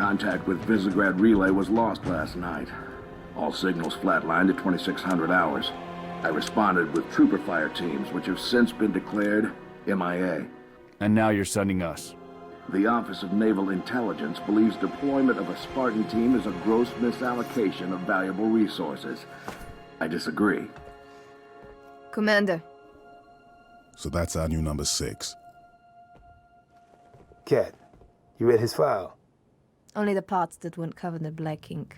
Contact with Visegrad Relay was lost last night. All signals flatlined at 2600 hours. I responded with trooper fire teams, which have since been declared MIA. And now you're sending us. The Office of Naval Intelligence believes deployment of a Spartan team is a gross misallocation of valuable resources. I disagree. Commander. So that's our new number 6. Cat, you read his file? Only the parts that weren't covered in black ink.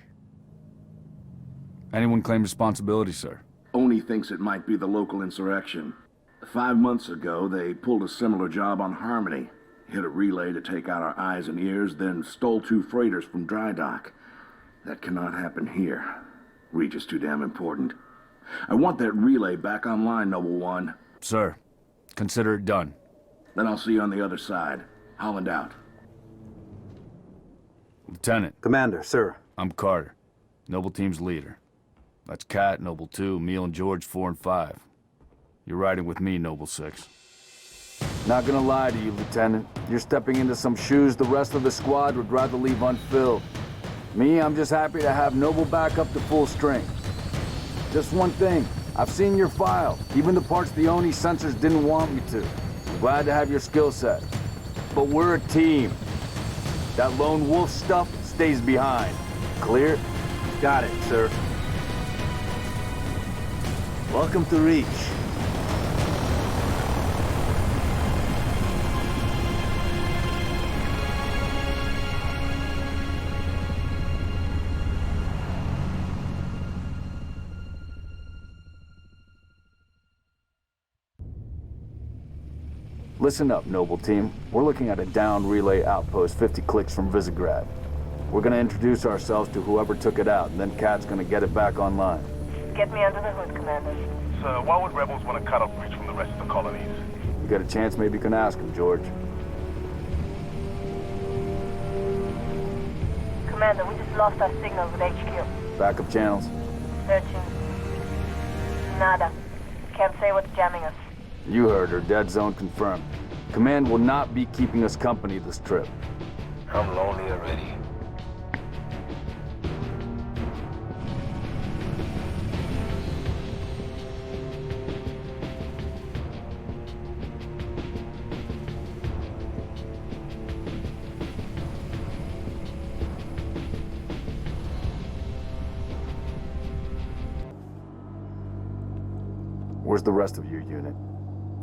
Anyone claim responsibility, sir? Oni thinks it might be the local insurrection. 5 months ago, they pulled a similar job on Harmony. Hit a relay to take out our eyes and ears, then stole 2 freighters from dry dock. That cannot happen here. Regis too damn important. I want that relay back online, Noble One. Sir, consider it done. Then I'll see you on the other side. Holland out. Lieutenant. Commander, sir. I'm Carter, Noble Team's leader. That's Kat, Noble 2, Emil and George 4 and 5. You're riding with me, Noble 6. Not gonna lie to you, Lieutenant. You're stepping into some shoes the rest of the squad would rather leave unfilled. Me, I'm just happy to have Noble back up to full strength. Just one thing, I've seen your file, even the parts the Oni sensors didn't want me to. I'm glad to have your skill set. But we're a team. That lone wolf stuff stays behind. Clear? Got it, sir. Welcome to Reach. Listen up, Noble Team. We're looking at a downed relay outpost 50 clicks from Visegrad. We're gonna introduce ourselves to whoever took it out, and then Kat's gonna get it back online. Get me under the hood, Commander. Sir, why would rebels want to cut off Reach from the rest of the colonies? You got a chance, maybe you can ask him, George. Commander, we just lost our signal with HQ. Backup channels. Searching. Nada. Can't say what's jamming us. You heard her. Dead zone confirmed. Command will not be keeping us company this trip. I'm lonely already. Where's the rest of your unit?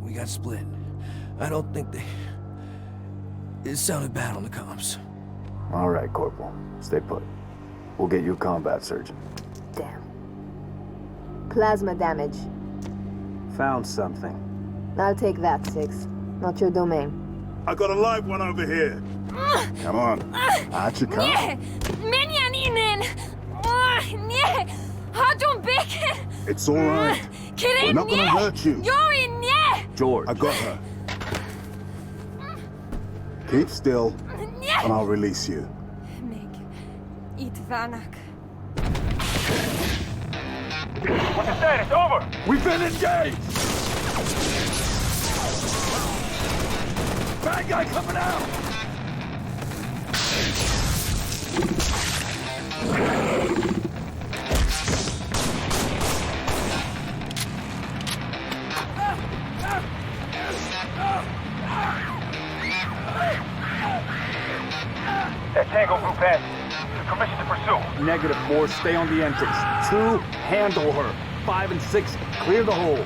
We got split. I don't think they... It sounded bad on the comms. All right, Corporal. Stay put. We'll get you a combat surgeon. Damn. Plasma damage. Found something. I'll take that, 6. Not your domain. I got a live one over here. Come on. Archie, come. Nie! Menianinen! Nie! Hajun Bacon! It's all right. We're not gonna hurt you. Yori, nie! George. I got her. Keep still, and I'll release you. Meg. Itvanak. What's the status? Over! We've been engaged! Bad guy coming out! That Tango group has permission to pursue. Negative 4, stay on the entrance. 2, handle her. 5 and 6, clear the hole.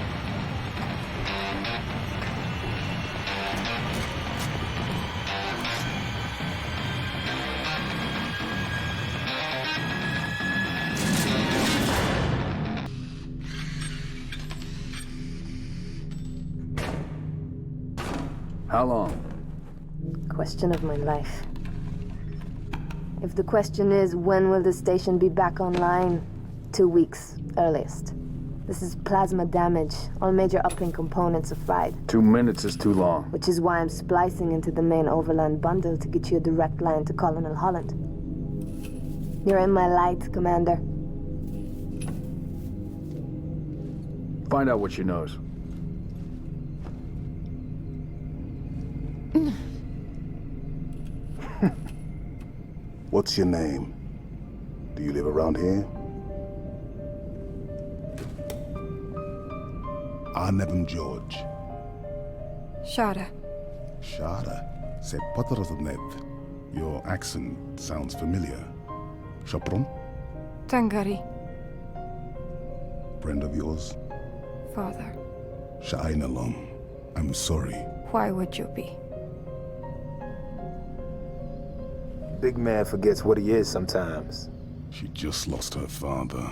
How long? Question of my life. If the question is, when will the station be back online? 2 weeks, earliest. This is plasma damage. All major uplink components are fried. 2 minutes is too long. Which is why I'm splicing into the main overland bundle to get you a direct line to Colonel Holland. You're in my light, Commander. Find out what she knows. What's your name? Do you live around here? Arnevin George. Shada. Shada. Se Potroznev. Your accent sounds familiar. Shopron? Tangari. Friend of yours? Father. Sha'ainalom. I'm sorry. Why would you be? Big man forgets what he is sometimes. She just lost her father.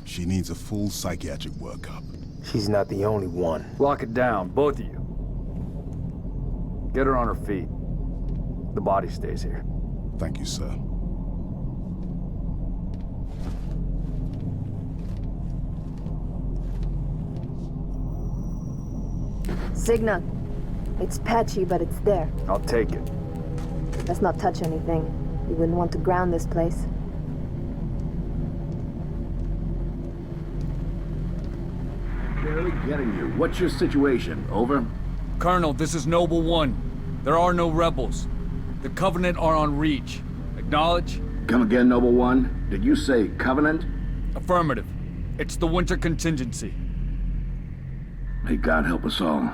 She needs a full psychiatric workup. She's not the only one. Lock it down, both of you. Get her on her feet. The body stays here. Thank you, sir. Signal. It's patchy, but it's there. I'll take it. Let's not touch anything. We wouldn't want to ground this place. Barely getting you. What's your situation? Over? Colonel, this is Noble One. There are no rebels. The Covenant are on Reach. Acknowledge? Come again, Noble One? Did you say Covenant? Affirmative. It's the winter contingency. May God help us all.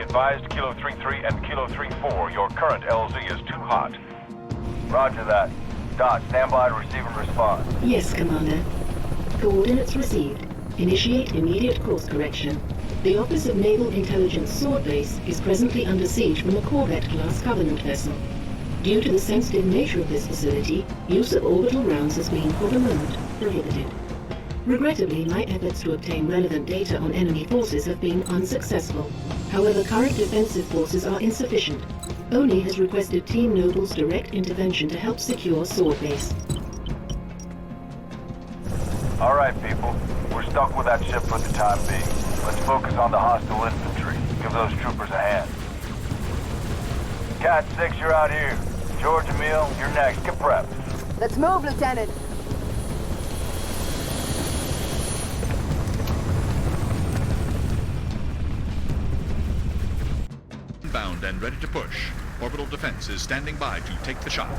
Advised Kilo 33 and Kilo 34, your current LZ is too hot. Roger that. Dot, stand by to receive and respond. Yes, Commander. Coordinates received. Initiate immediate course correction. The Office of Naval Intelligence Sword Base is presently under siege from a Corvette-class Covenant vessel. Due to the sensitive nature of this facility, use of orbital rounds has been, for the moment, prohibited. Regrettably, my efforts to obtain relevant data on enemy forces have been unsuccessful. However, current defensive forces are insufficient. ONI has requested Team Noble's direct intervention to help secure Sword Base. All right, people. We're stuck with that ship for the time being. Let's focus on the hostile infantry. Give those troopers a hand. Cat 6, you're out here. George, Emil, you're next. Get prepped. Let's move, Lieutenant! Bound and ready to push. Orbital defense is standing by to take the shot.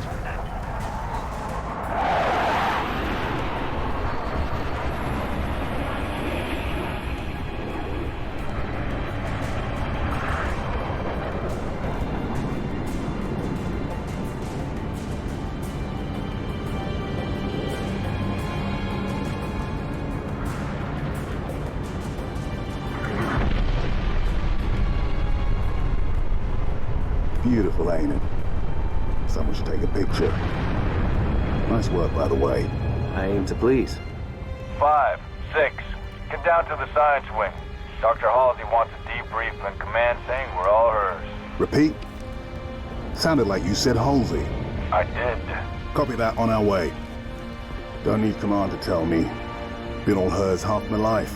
Beautiful, ain't it? Someone should take a picture. Nice work, by the way. I aim to please. 5, 6, get down to the science wing. Dr. Halsey wants a debrief and command saying we're all hers. Repeat? Sounded like you said Halsey. I did. Copy that, on our way. Don't need command to tell me. Been all hers half my life.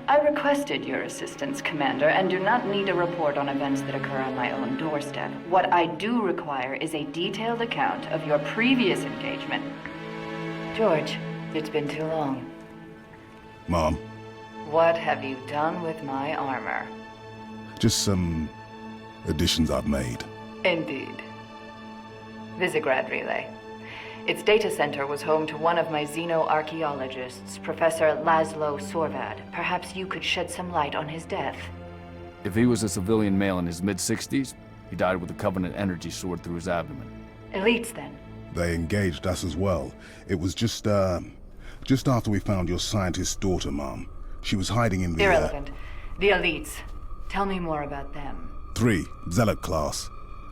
I requested your assistance, Commander, and do not need a report on events that occur on my own doorstep. What I do require is a detailed account of your previous engagement. George, it's been too long. Mom, What have you done with my armor? just some additions I've made. Indeed. Visegrad Relay. Its data center was home to one of my xenoarchaeologists, Professor Laszlo Sorvad. Perhaps you could shed some light on his death. If he was a civilian male in his mid-60s, he died with a Covenant energy sword through his abdomen. Elites, then. They engaged us as well. It was just after we found your scientist's daughter, Mom. She was hiding in the... Irrelevant. The elites. Tell me more about them. 3, Zealot class.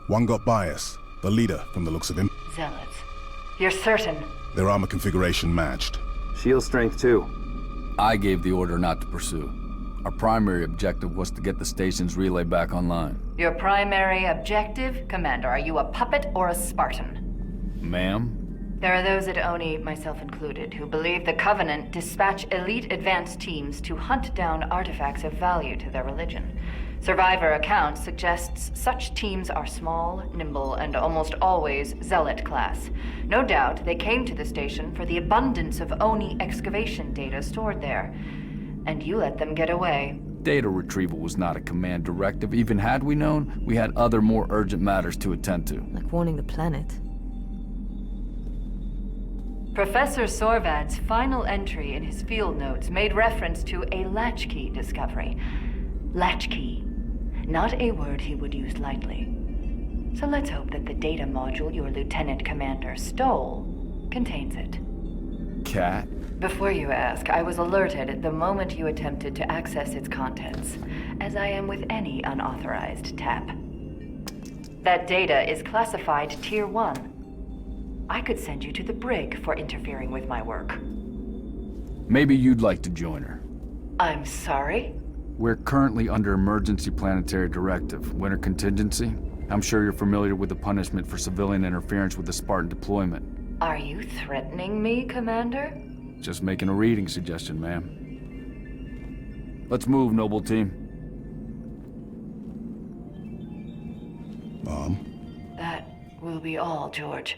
One got bias. The leader, from the looks of him. Zealots. You're certain? Their armor configuration matched. Shield strength, too. I gave the order not to pursue. Our primary objective was to get the station's relay back online. Your primary objective? Commander, are you a puppet or a Spartan? Ma'am? There are those at ONI, myself included, who believe the Covenant dispatch elite advanced teams to hunt down artifacts of value to their religion. Survivor accounts suggests such teams are small, nimble, and almost always Zealot class. No doubt they came to the station for the abundance of ONI excavation data stored there. And you let them get away. Data retrieval was not a command directive. Even had we known, we had other more urgent matters to attend to. Like warning the planet. Professor Sorvad's final entry in his field notes made reference to a latchkey discovery. Latchkey. Not a word he would use lightly. So let's hope that the data module your Lieutenant Commander stole contains it. Cat? Before you ask, I was alerted the moment you attempted to access its contents, as I am with any unauthorized tap. That data is classified Tier 1. I could send you to the brig for interfering with my work. Maybe you'd like to join her. I'm sorry? We're currently under emergency planetary directive, winter contingency. I'm sure you're familiar with the punishment for civilian interference with the Spartan deployment. Are you threatening me, Commander? Just making a reading suggestion, ma'am. Let's move, Noble Team. Mom? That will be all, George.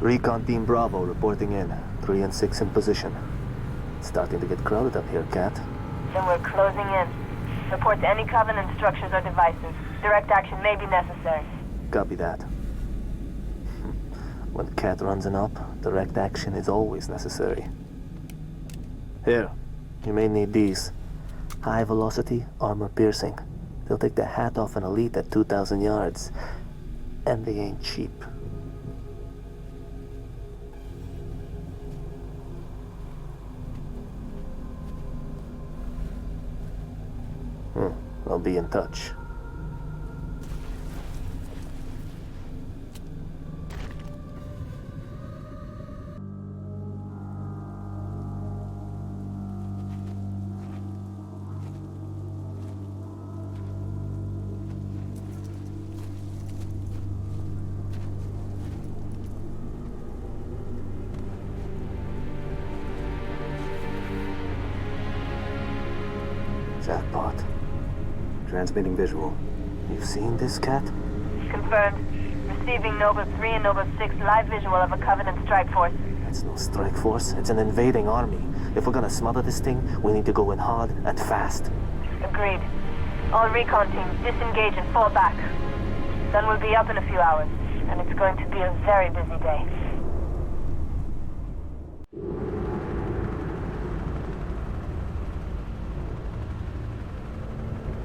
Recon Team Bravo reporting in. 3 and 6 in position. It's starting to get crowded up here, Cat. Then we're closing in. Report to any Covenant structures or devices. Direct action may be necessary. Copy that. When Cat runs an op, direct action is always necessary. Here, you may need these. High velocity, armor piercing. They'll take the hat off an elite at 2,000 yards. And they ain't cheap. I'll be in touch. Jackpot. Transmitting visual. You've seen this, Cat? Confirmed. Receiving Nova 3 and Nova 6 live visual of a Covenant strike force. It's no strike force. It's an invading army. If we're gonna smother this thing, we need to go in hard and fast. Agreed. All recon teams disengage and fall back. Sun will be up in a few hours, and it's going to be a very busy day.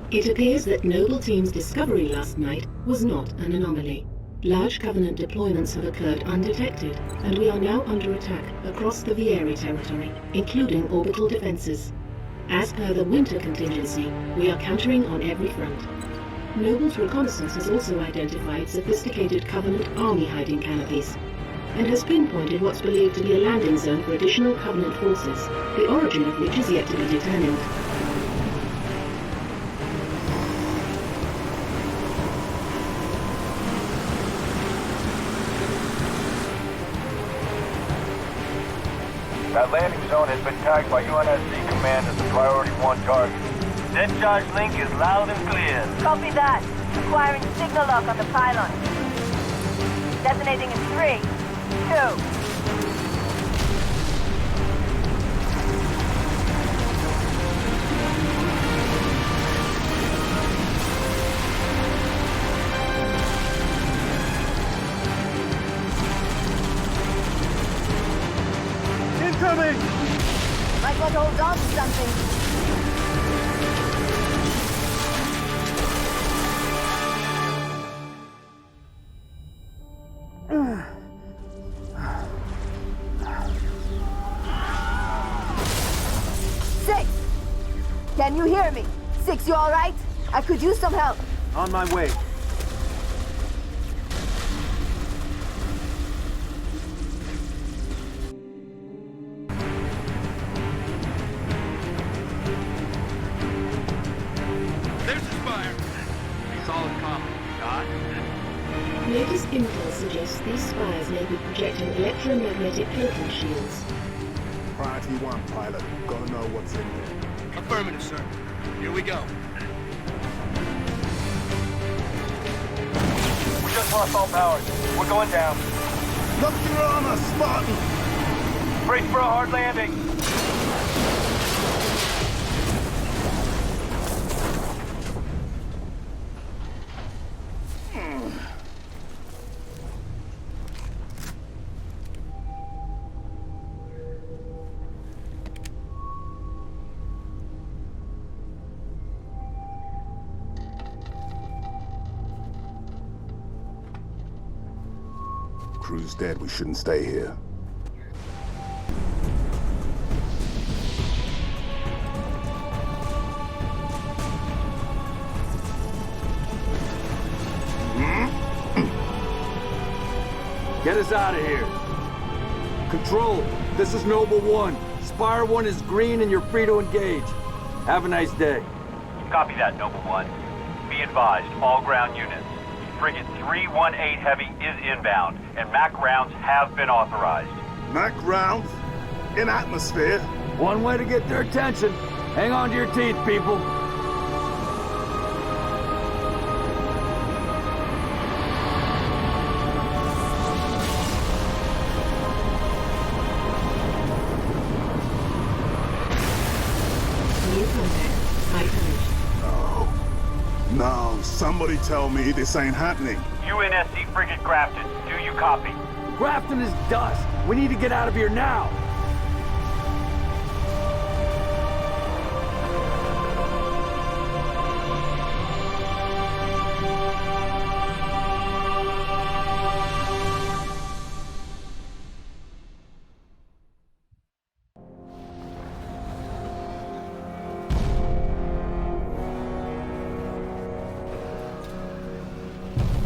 It appears that Noble Team's discovery last night was not an anomaly. Large Covenant deployments have occurred undetected, and we are now under attack across the Vieri territory, including orbital defenses. As per the winter contingency, we are countering on every front. Noble's reconnaissance has also identified sophisticated Covenant army hiding canopies, and has pinpointed what's believed to be a landing zone for additional Covenant forces, the origin of which is yet to be determined. That landing zone has been tagged by UNSC Command as a Priority 1 target. Set charge link is loud and clear. Copy that. Acquiring signal lock on the pylon. Detonating in 3, 2... Incoming! Might want to hold on to something. Six! Can you hear me? Six, you alright? I could use some help. On my way. There's his fire. Solid copy. Dot. Latest intel suggests these spires may be projecting electromagnetic cloaking shields. Priority 1, pilot. Gotta know what's in there. Affirmative, sir. Here we go. We just lost all power. We're going down. Lock your armor, Spartan! Brace for a hard landing. Crew's dead. We shouldn't stay here. Get us out of here. Control, this is Noble 1. Spire 1 is green and you're free to engage. Have a nice day. Copy that, Noble 1. Be advised, all ground units. Frigate 318 Heavy is inbound, and MAC rounds have been authorized. MAC rounds? In atmosphere? One way to get their attention. Hang on to your teeth, people. New contact. High tonnage. No, somebody tell me this ain't happening. UNSC Frigate Grafton, do you copy? Grafton is dust. We need to get out of here now.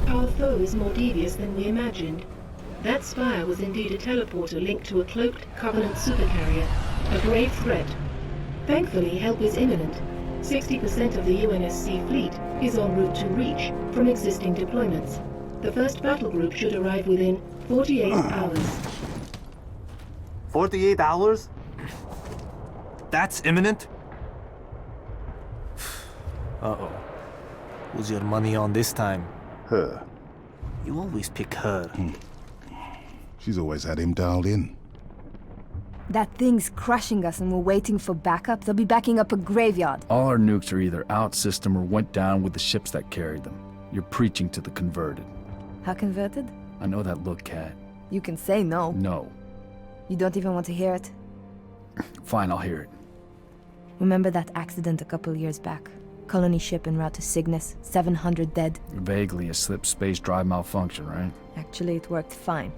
Our foe is more devious than we imagined. That spire was indeed a teleporter linked to a cloaked Covenant supercarrier, a grave threat. Thankfully, help is imminent. 60% of the UNSC fleet is en route to Reach from existing deployments. The first battle group should arrive within 48 hours. 48 hours? That's imminent? Uh-oh. Who's your money on this time? Her. You always pick her. She's always had him dialed in. That thing's crushing us and we're waiting for backup. They'll be backing up a graveyard. All our nukes are either out system or went down with the ships that carried them. You're preaching to the converted. How converted? I know that look, Kat. You can say no. No. You don't even want to hear it? Fine, I'll hear it. Remember that accident a couple years back? Colony ship en route to Cygnus, 700 dead. Vaguely a slip space drive malfunction, right? Actually, it worked fine.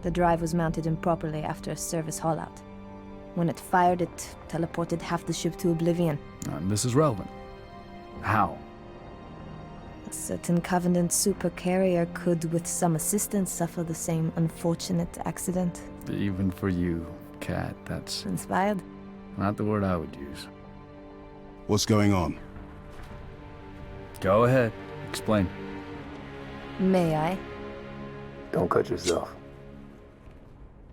The drive was mounted improperly after a service haul-out. When it fired, it teleported half the ship to oblivion. This is relevant. How? A certain Covenant supercarrier could, with some assistance, suffer the same unfortunate accident. Even for you, Kat, that's Inspired? not the word I would use. What's going on? Go ahead. Explain. May I? Don't cut yourself.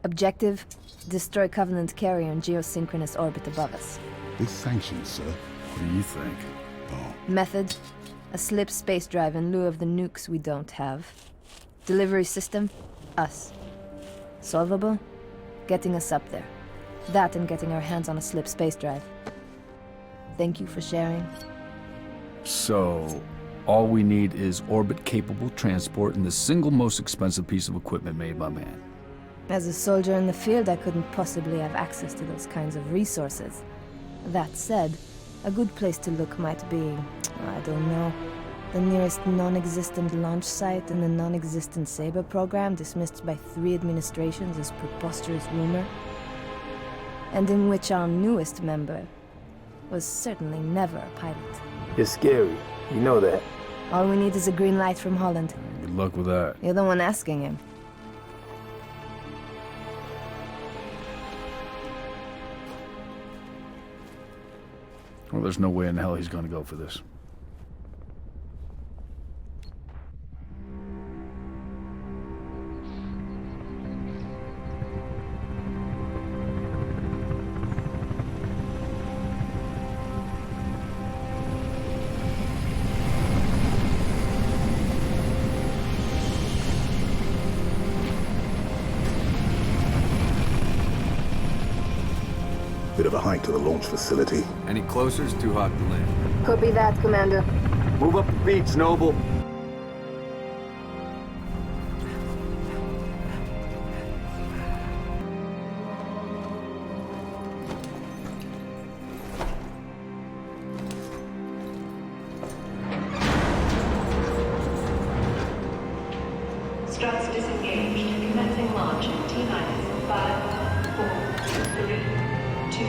Objective, destroy Covenant carrier in geosynchronous orbit above us. This sanctioned, sir. What do you think? Method? A slip space drive in lieu of the nukes we don't have. Delivery system? Us. Solvable? Getting us up there. That and getting our hands on a slip space drive. Thank you for sharing. So, all we need is orbit-capable transport and the single most expensive piece of equipment made by man. As a soldier in the field, I couldn't possibly have access to those kinds of resources. That said, a good place to look might be, I don't know, the nearest non-existent launch site in the non-existent Saber program dismissed by 3 administrations as preposterous rumor, and in which our newest member was certainly never a pilot. You're scary. You know that. All we need is a green light from Holland. Good luck with that. You're the one asking him. Well, there's no way in hell he's gonna go for this. Bit of a hike to the launch facility. Any closer is too hot to land. Copy that, Commander. Move up the beach, Noble. Struts disengaged. Commencing launch in T-minus 5, 4, 3, 2.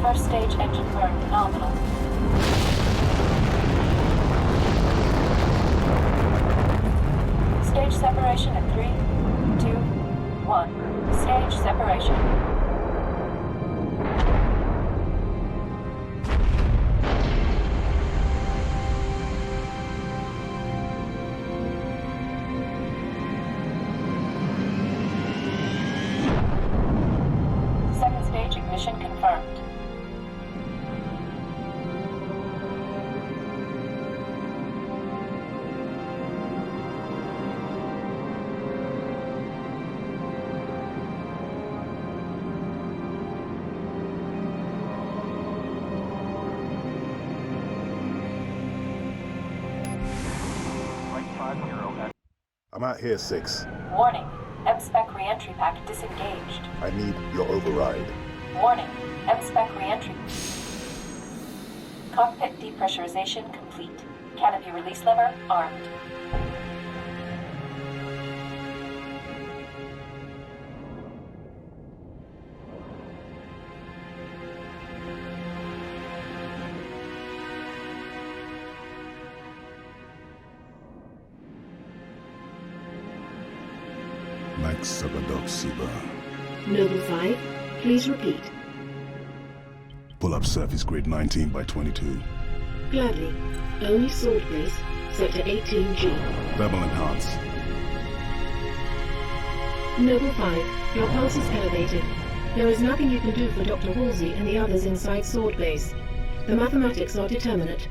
First stage engine burn nominal. Stage separation in 3, 2, 1. Stage separation. Second stage ignition confirmed. I'm out here, 6. Warning. M-Spec re-entry pack disengaged. I need your override. Warning. M-Spec re-entry. Cockpit depressurization complete. Canopy release lever armed. Max Sabadok Siba. Noble 5, please repeat. Pull up surface grid 19 by 22. Gladly. Only sword base, sector 18G. Thermal enhance. Noble 5, your pulse is elevated. There is nothing you can do for Dr. Halsey and the others inside sword base. The mathematics are determinate.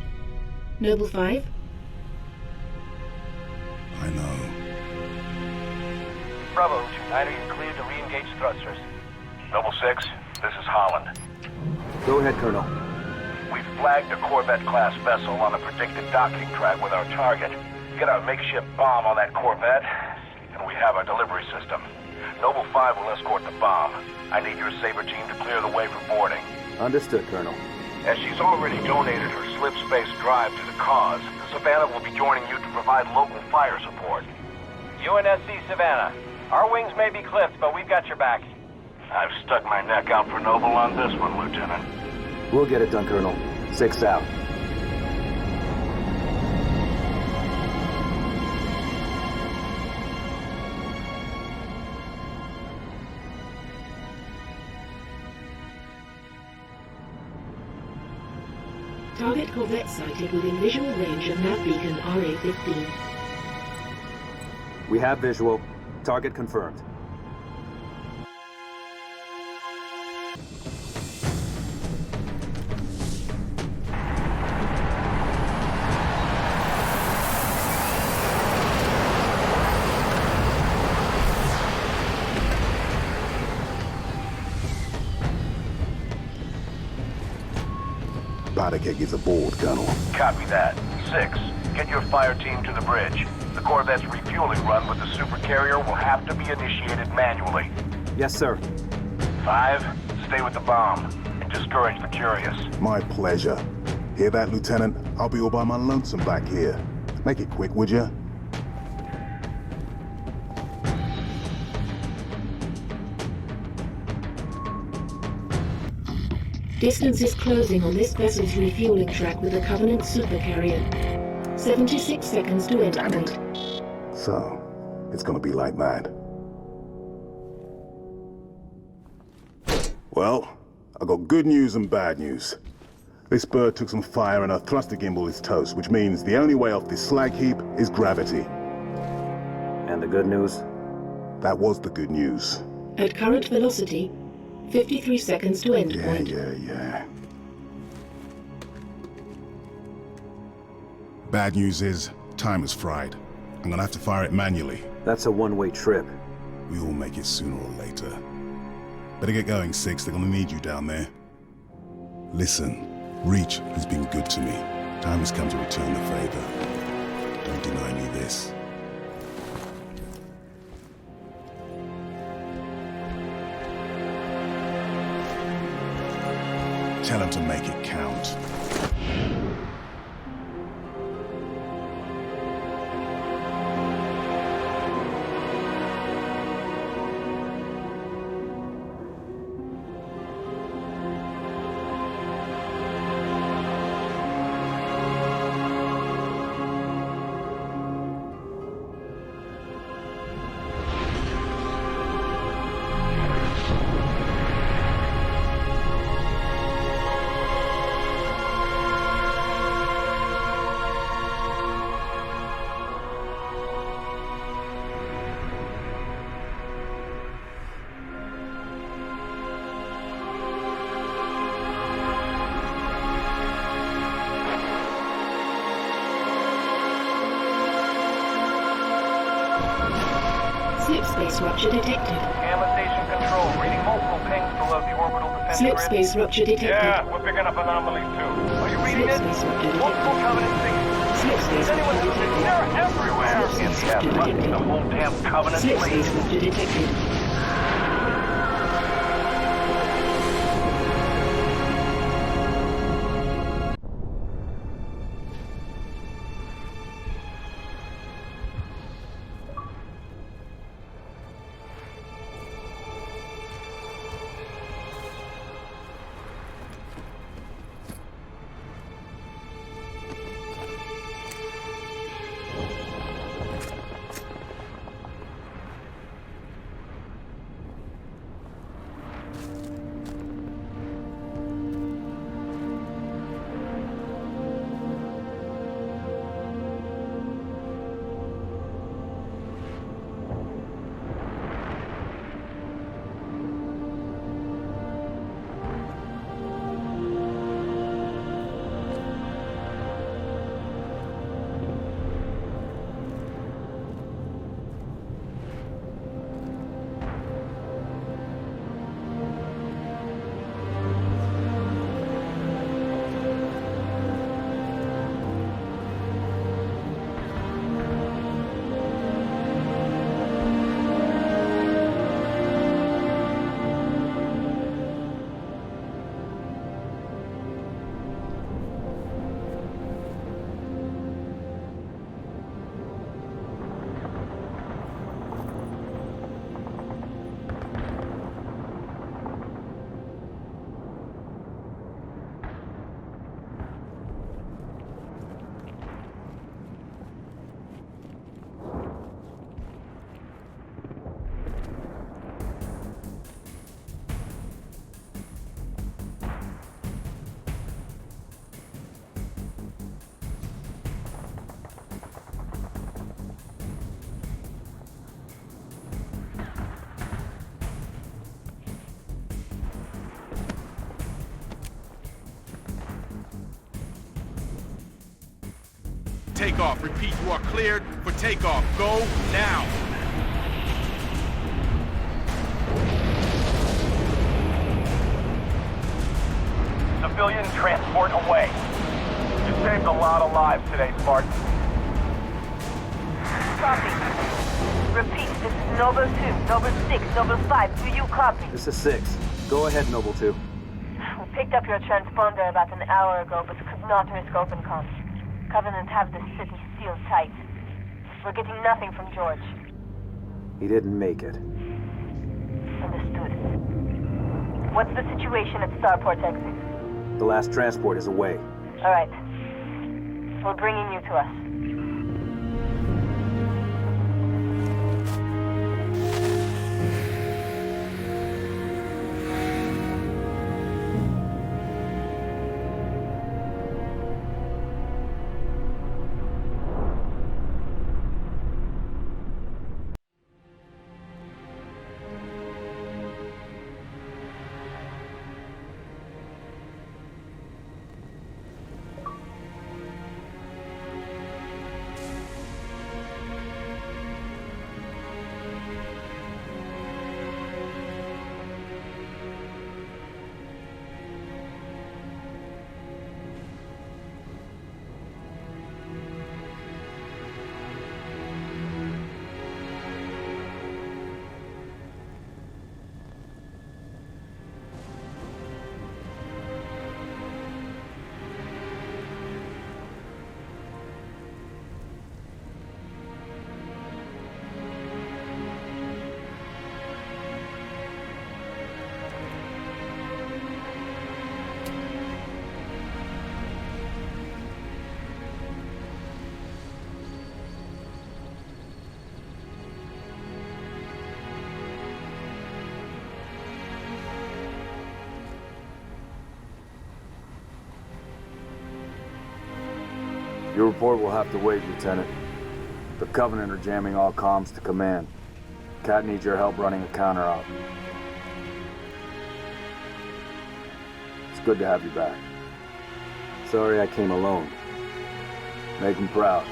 Noble 5? I know. Bravo, 2-9, you're cleared to re-engage thrusters. Noble 6, this is Holland. Go ahead, Colonel. We've flagged a Corvette-class vessel on the predicted docking track with our target. Get our makeshift bomb on that Corvette, and we have our delivery system. Noble 5 will escort the bomb. I need your Saber team to clear the way for boarding. Understood, Colonel. As she's already donated her slip space drive to the cause, the Savannah will be joining you to provide local fire support. UNSC Savannah. Our wings may be clipped, but we've got your back. I've stuck my neck out for Noble on this one, Lieutenant. We'll get it done, Colonel. 6 out. Target corvette sighted within visual range of nav beacon RA-15. We have visual. Target confirmed. Badakek is aboard, Colonel. Copy that. 6, get your fire team to the bridge. The Corvette's refueling run with the supercarrier will have to be initiated manually. Yes, sir. 5, stay with the bomb and discourage the curious. My pleasure. Hear that, Lieutenant? I'll be all by my lonesome back here. Make it quick, would ya? Distance is closing on this vessel's refueling track with the Covenant supercarrier. 76 seconds to endpoint. So, it's gonna be like that. Well, I got good news and bad news. This bird took some fire and our thruster gimbal is toast, which means the only way off this slag heap is gravity. And the good news? That was the good news. At current velocity, 53 seconds to endpoint. Yeah. Bad news is, time is fried. I'm gonna have to fire it manually. That's a one-way trip. We all make it sooner or later. Better get going, 6. They're gonna need you down there. Listen, Reach has been good to me. Time has come to return the favor. Don't deny me this. Tell him to make it count. Slip space rupture detected. Gamma station control, reading multiple pings below the orbital defense Slip grid. space rupture detected. Yeah, we're picking up anomalies too. Are you reading it? Multiple Covenant signals. Slip space Is anyone rupture listening? detected. They're everywhere! Slip space rupture detected. The whole damn Covenant Slip fleet. space rupture detected. takeoff. Repeat, you are cleared for takeoff. Go now. Civilian transport away. You saved a lot of lives today, Spartan. Copy. Repeat, this is Noble 2, Noble 6, Noble 5. Do you copy? This is 6. Go ahead, Noble 2. We picked up your transponder about an hour ago, but could not risk open comms. Covenant have this city sealed tight. We're getting nothing from George. He didn't make it. Understood. What's the situation at Starport exit? The last transport is away. All right. We're bringing you to us. Your report will have to wait, Lieutenant. The Covenant are jamming all comms to command. Cat needs your help running a counter-op. It's good to have you back. Sorry I came alone. Make him proud.